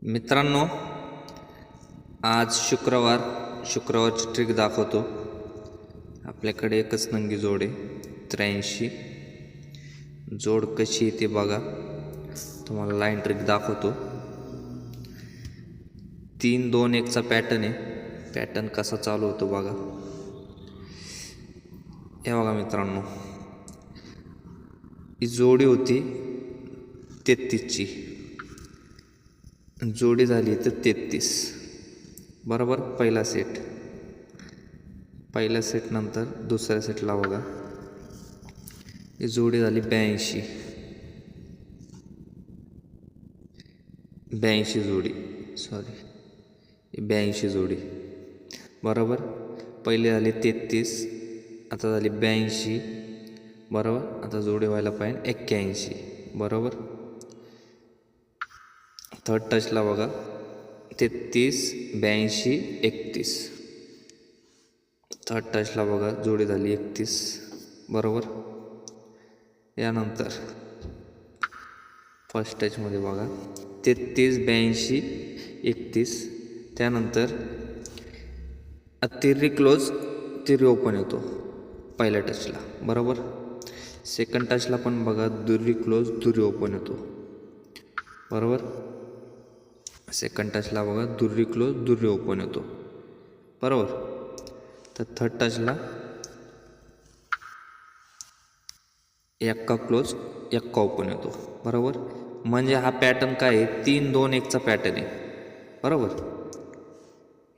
मित्रांनो, आज शुक्रवारची ट्रिक दाखवतो. आपल्याकडे एकच नंगी जोड आहे 83. जोड कशी येते बघा. तुम्हाला लाईन ट्रिक दाखवतो. 3-2-1चा पॅटर्न आहे. पॅटर्न कसा चालू होतो बघा. हे बघा मित्रांनो, ही जोडी होती 33ची. जोडी झाली तर 33 बरोबर. पहिला सेट नंतर दुसऱ्या सेटला बघा, ही जोडी झाली 82 जोडी. 82 जोडी बरोबर. पहिली झाली 33, आता झाली 82 बरोबर. आता जोडी व्हायला पाहिजे 81 बरोबर. थर्ड टचला बघा 33, 82, 31. थर्ड टचला बघा जोडी झाली 31 बरोबर. यानंतर फर्स्ट टचमध्ये बघा 33, 82, 31. त्यानंतर तिरी क्लोज तिरी ओपन येतो पहिल्या टचला बरोबर. सेकंड टचला पण बघा दुरी क्लोज दुरी ओपन येतो बरोबर. सेकंड टचला बघा दुरी क्लोज दुरी ओपन येतो बरोबर. तर थर्ड टचला एक्का क्लोज एक्का ओपन येतो बरोबर. म्हणजे हा पॅटर्न काय आहे, 3-2-1चा पॅटर्न आहे बरोबर.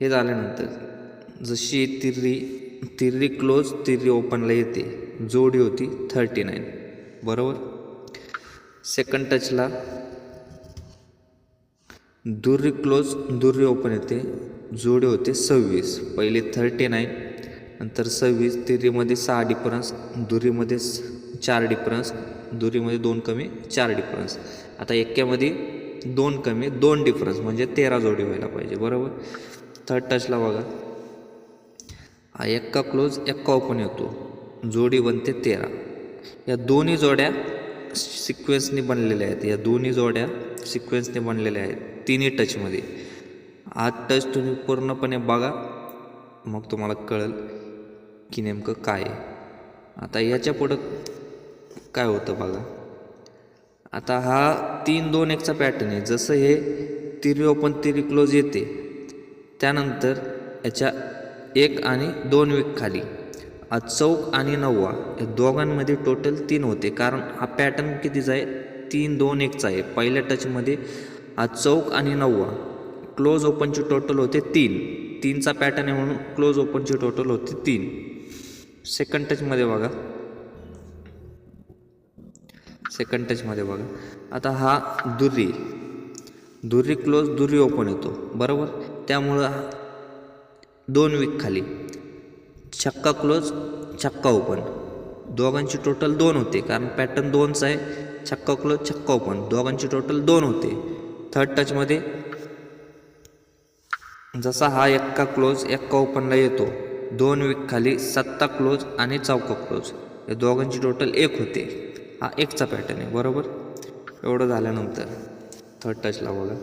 हे झाल्यानंतर जशी तिरी क्लोज तिरी ओपनला येते, जोडी होती 39 बरोबर. सेकंड टचला दुरी क्लोज दुरी ओपन येते, जोडी होते 26. पहिले 39 नंतर 26. तिरीमध्ये 6 डिफरन्स, दुरीमध्ये 4 डिफरन्स, दुरीमध्ये 2 कमी 4 डिफरन्स. आता एक्क्यामध्ये 2 कमी 2 डिफरन्स म्हणजे 13 जोडी व्हायला पाहिजे बरोबर. थर्ड टचला बघा हा एक्का क्लोज एक्का ओपन येतो, जोडी बनते 13. या दोन्ही जोड्या सिक्वेन्सने बनलेल्या आहेत. या दोन्ही जोड्या सिक्वेन्सने बनलेल्या आहेत तिन्ही टचमध्ये. हा टच तुम्ही पूर्णपणे बघा, मग तुम्हाला कळेल की नेमकं काय आहे. आता याच्या पुढं काय होतं बघा. आता हा 3-2-1चा पॅटर्न आहे. जसं हे तिरी ओपन तिरी क्लोज येते, त्यानंतर याच्या 1 आणि 2 वीक खाली चौक आणि 9वा या दोघांमध्ये टोटल 3 होते. कारण हा पॅटर्न कितीचा आहे, 3-2-1चा आहे. पहिल्या टचमध्ये हा चौक आणि 9वा क्लोज ओपनची टोटल होते 3चा पॅटर्न आहे म्हणून क्लोज ओपनची टोटल होते 3. सेकंड टचमध्ये बघा आता हा दुरी क्लोज दुरी ओपन येतो बरोबर. त्यामुळं 2 वीक खाली छक्का क्लोज छक्का ओपन, दोघांची टोटल 2 होते. कारण पॅटर्न 2चा आहे. छक्का क्लोज छक्का ओपन, दोघांची टोटल 2 होते. थर्ड टचमध्ये जसा हा एक्का क्लोज एक्का ओपनला येतो, 2 वीक खाली सत्ता क्लोज आणि चौका क्लोज या दोघांची टोटल 1 होते. हा 1चा पॅटर्न आहे बरोबर. एवढं झाल्यानंतर थर्ड टचला बघा,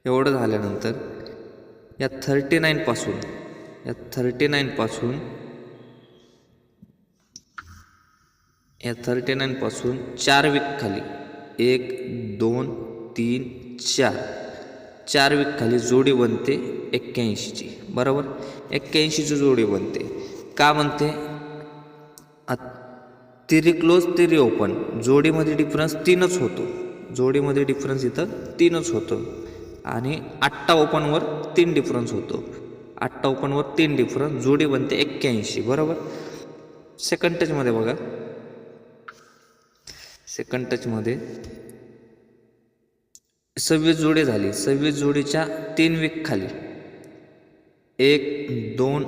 एवढं झाल्यानंतर या 39 पासून 4 वीक खाली 1, 2, 3, 4 वीक खाली जोडी बनते 81ची बरोबर. 81ची जोडी बनते. का बनते, तिरी क्लोज तिरी ओपन, जोडीमध्ये डिफरन्स 3च होतो. जोडीमध्ये डिफरन्स इथं 3च होतो. आणि 8 ओपनवर 3 डिफरन्स होतो. 8 ओपनवर 3 डिफरन्स, जोडी बनते 81 बरोबर. सेकंड टचमध्ये बघा, सेकंड टचमध्ये 26 जोडी झाली. 26 जोडीच्या 3 वीक खाली 1, 2,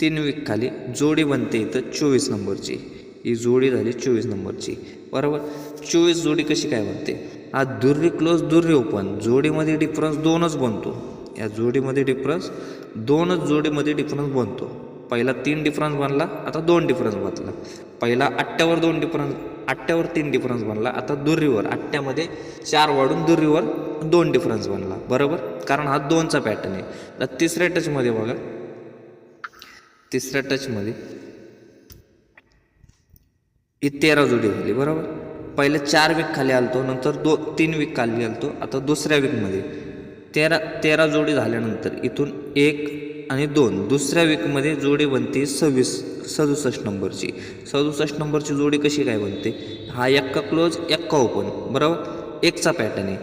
3 वीक खाली जोडी बनते इथं 24 नंबरची. ही जोडी झाली 24 नंबरची बरोबर. 24 जोडी कशी काय बनते, हा दुरी क्लोज दुरी ओपन, जोडीमध्ये डिफरन्स 2च बनतो. या जोडीमध्ये डिफरन्स 2च जोडीमध्ये डिफरन्स बनतो. पहिला 3 डिफरन्स बनला, आता 2 डिफरन्स बनला. पहिला 8वर 2 डिफरन्स अट्ट्यावर 3 डिफरन्स बनला. आता दुरीवर अट्ट्यामध्ये 4 वाढून दुरीवर 2 डिफरन्स बनला, बरोबर, कारण हा 2चा पॅटर्न आहे. तर तिसऱ्या टचमध्ये बघा, तिसऱ्या टचमध्ये ही 13 जोडी झाली, बरोबर. पहिले 4 वीक खाली आलतो, नंतर 3 वीक खाली आलतो. आता दुसऱ्या वीकमध्ये 13 जोडी झाल्यानंतर इथून 1 आणि 2 दुसऱ्या वीकमध्ये जोडी बनते 67 नंबरची. 67 नंबरची जोडी कशी काय बनते? हा एक्का क्लोज एक्का ओपन, बरोबर, एकचा पॅटर्न आहे.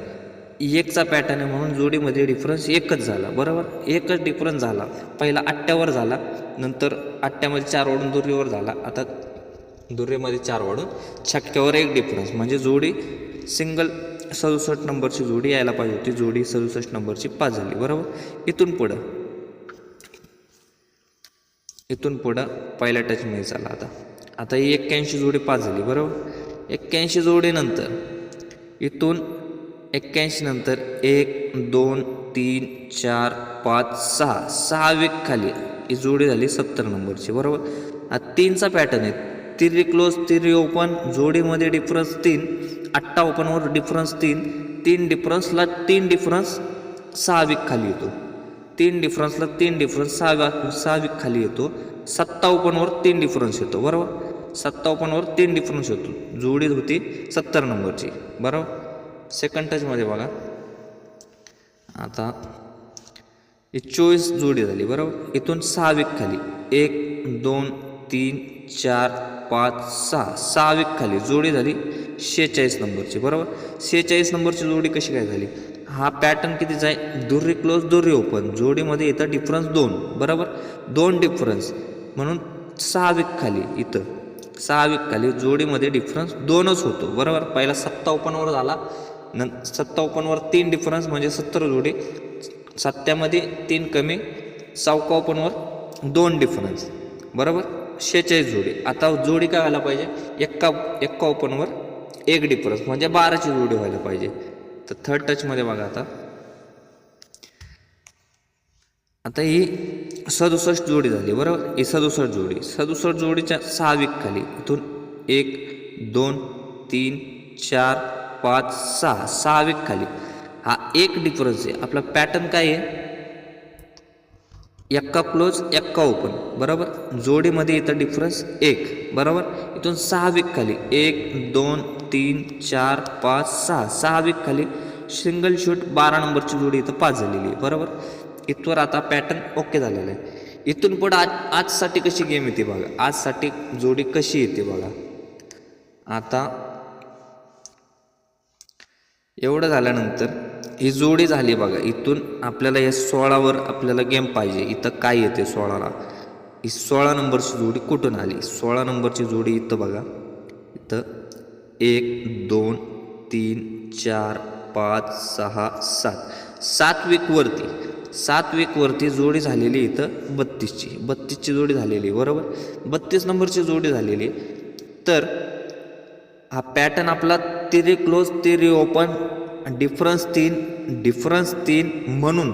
एकचा पॅटर्न आहे म्हणून जोडीमध्ये डिफरन्स एकच झाला, बरोबर. एकच डिफरन्स झाला. पहिला अट्ट्यावर झाला, नंतर अट्ट्यामध्ये 4 वाढून दुरीवर झाला. आता दुरीमध्ये 4 वाढून छक्क्यावर 1 डिफरन्स, म्हणजे जोडी सिंगल 67 नंबरची जोडी यायला पाहिजे होती. जोडी 67 नंबरची 5 झाली, बरोबर. इथून पुढं पहिल्या टचमध्ये चाला. आता ही 81 जोडी 5 झाली, बरोबर. 81 जोडीनंतर इथून 81 नंतर 1 2 3 4 5 6 वीक खाली ही जोडी झाली 70 नंबरची, बरोबर. हा 3चा पॅटर्न आहे. तिरी क्लोज तिरी ओपन, जोडीमध्ये डिफरन्स 3, अट्टा ओपनवर डिफरन्स 3 डिफरन्सला 3 डिफरन्स 6 वीक खाली येतो. 3 डिफरन्सला 3 डिफरन्स 6 वीक खाली येतो. 7 ओपनवर 3 डिफरन्स येतो, बरोबर. 7 ओपनवर 3 डिफरन्स येतो. जोडी होती 70 नंबरची, बरोबर. सेकंड टचमध्ये बघा, आता ही 24 जोडी झाली, बरोबर. इथून 6 वीक खाली 1 2 3 4 5 6 वीक खाली जोडी झाली 46 नंबरची, बरोबर. 46 नंबरची जोडी कशी काय झाली? हा पॅटर्न कितीचा आहे? दुरी क्लोज दुरी ओपन, जोडीमध्ये इथं डिफरन्स 2, बरोबर. 2 डिफरन्स म्हणून 6 वीक खाली, इथं 6 वीक खाली जोडीमध्ये डिफरन्स 2च होतो, बरोबर. पहिला 7 ओपनवर झाला, 7 ओपनवर 3 डिफरन्स म्हणजे 70 जोडी. 7मध्ये 3 कमी, 4 ओपनवर 2 डिफरन्स, बरोबर. 46 जोडी. आता जोडी काय व्हायला पाहिजे? एक्का ओपनवर 1 डिफरन्स म्हणजे 12ची जोडी व्हायला पाहिजे. तर थर्ड टचमध्ये बघा, आता ही 67 जोडी झाली, बरोबर. ही 67 जोडीच्या 6 वीक खाली इथून 1 2 3 4 5 6 वीक खाली हा 1 डिफरन्स आहे. आपला पॅटर्न काय आहे? एक्का क्लोज एक्का ओपन, बरोबर. जोडीमध्ये इथं डिफरन्स 1, बरोबर. इथून 6 वीक खाली 1 2 3 4 5 6 वीक खाली सिंगल शूट 12 नंबरची जोडी इथं 5 झालेली आहे, बरोबर. इथवर आता पॅटर्न ओके झालेला आहे. इथून पुढं आजसाठी कशी गेम येते बघा, आजसाठी जोडी कशी येते बघा. आता एवढं झाल्यानंतर ही जोडी झाली बघा. इथून आपल्याला या 16वर आपल्याला गेम पाहिजे. इथं काय येते 16ला? ही 16 नंबरची जोडी कुठून आली? 16 नंबरची जोडी इथं बघा, इथं 1 2 3 4 5 6 7 वीकवरती जोडी झालेली इथं 32ची जोडी झालेली, बरोबर. 32 नंबरची जोडी झालेली. तर हा पॅटर्न आपला तिरी क्लोज तिरी ओपन, डिफरन्स 3 म्हणून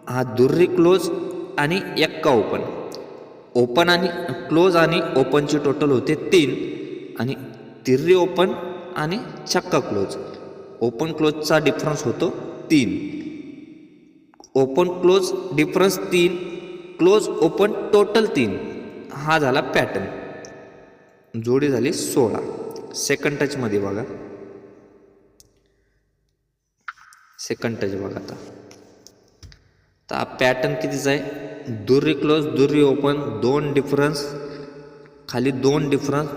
हा दुर्री क्लोज आणि एक्का ओपन आणि क्लोज आणि ओपनची टोटल होते 3 आणि तिर्री ओपन आणि छक्का क्लोज. ओपन क्लोजचा डिफरन्स होतो 3, open close difference 3, close open total 3. हा झाला पॅटर्न. जोडी झाली 16. सेकंड टचमध्ये बघा, आता हा पॅटर्न कितीचा आहे? दुर्री क्लोज दुर्री ओपन, 2 डिफरन्स खाली 2 डिफरन्स,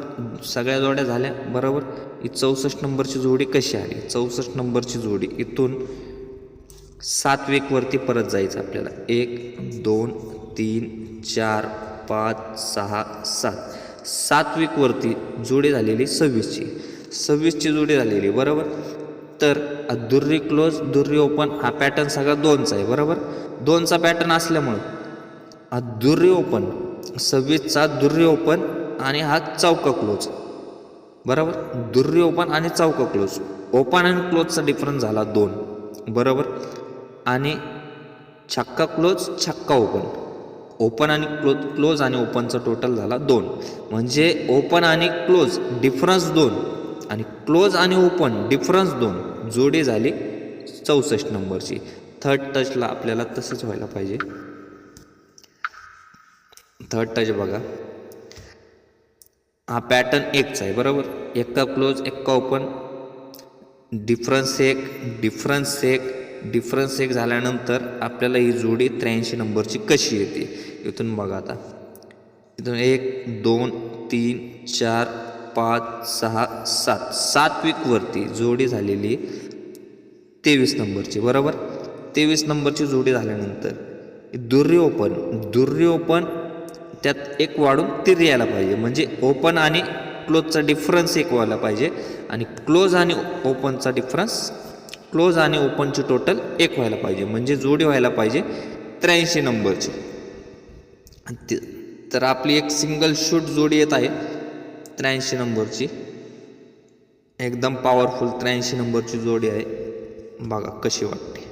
सगळ्या जोड्या झाल्या, बरोबर. ही 64 नंबरची जोडी कशी आली? 64 नंबरची जोडी इथून 7 वीकवरती परत जायचं आपल्याला. 1 2 3 4 5 6 7 वीकवरती जोडी झालेली 26ची जोडी झालेली, बरोबर. तर दुर्री क्लोज दुर्री ओपन हा पॅटर्न सगळा 2चा आहे, बरोबर. 2चा पॅटर्न असल्यामुळं हा दुर्री ओपन 26चा दुर्री ओपन आणि हा चौका क्लोज, बरोबर. दुर्री ओपन आणि चौका क्लोज, ओपन आणि क्लोजचा डिफरन्स झाला 2, बरोबर. आणि छक्का क्लोज छक्का ओपन आणि क्लोज आणि ओपनचा टोटल झाला 2. म्हणजे ओपन आणि क्लोज डिफरन्स 2 आणि क्लोज आणि ओपन डिफरन्स 2 जोडी झाली 64 नंबरची. थर्ड टचला आपल्याला तसंच व्हायला पाहिजे. थर्ड टच बघा, हा पॅटर्न एकचा आहे बरोबर. एक्का क्लोज एक्का ओपन, डिफरन्स एक झाल्यानंतर आपल्याला ही जोडी 83 नंबरची कशी येते इथून बघा. आता इथून 1 2 3 4 5 6 7 सात्विकवरती जोडी झालेली 23 नंबरची बरोबर. 23 नंबरची जोडी झाल्यानंतर दुर्री ओपन त्यात एक वाढून तिरी यायला पाहिजे. म्हणजे ओपन आणि क्लोजचा डिफरन्स एक व्हायला पाहिजे आणि क्लोज आणि ओपनचा डिफरन्स, क्लोज आणि ओपनची टोटल एक व्हायला पाहिजे. म्हणजे जोडी व्हायला पाहिजे 83 नंबरची. तर आपली एक सिंगल शूट जोडी येत आहे 83 नंबरची. एकदम पॉवरफुल 83 नंबरची जोडी आहे. बघा कशी वाटते.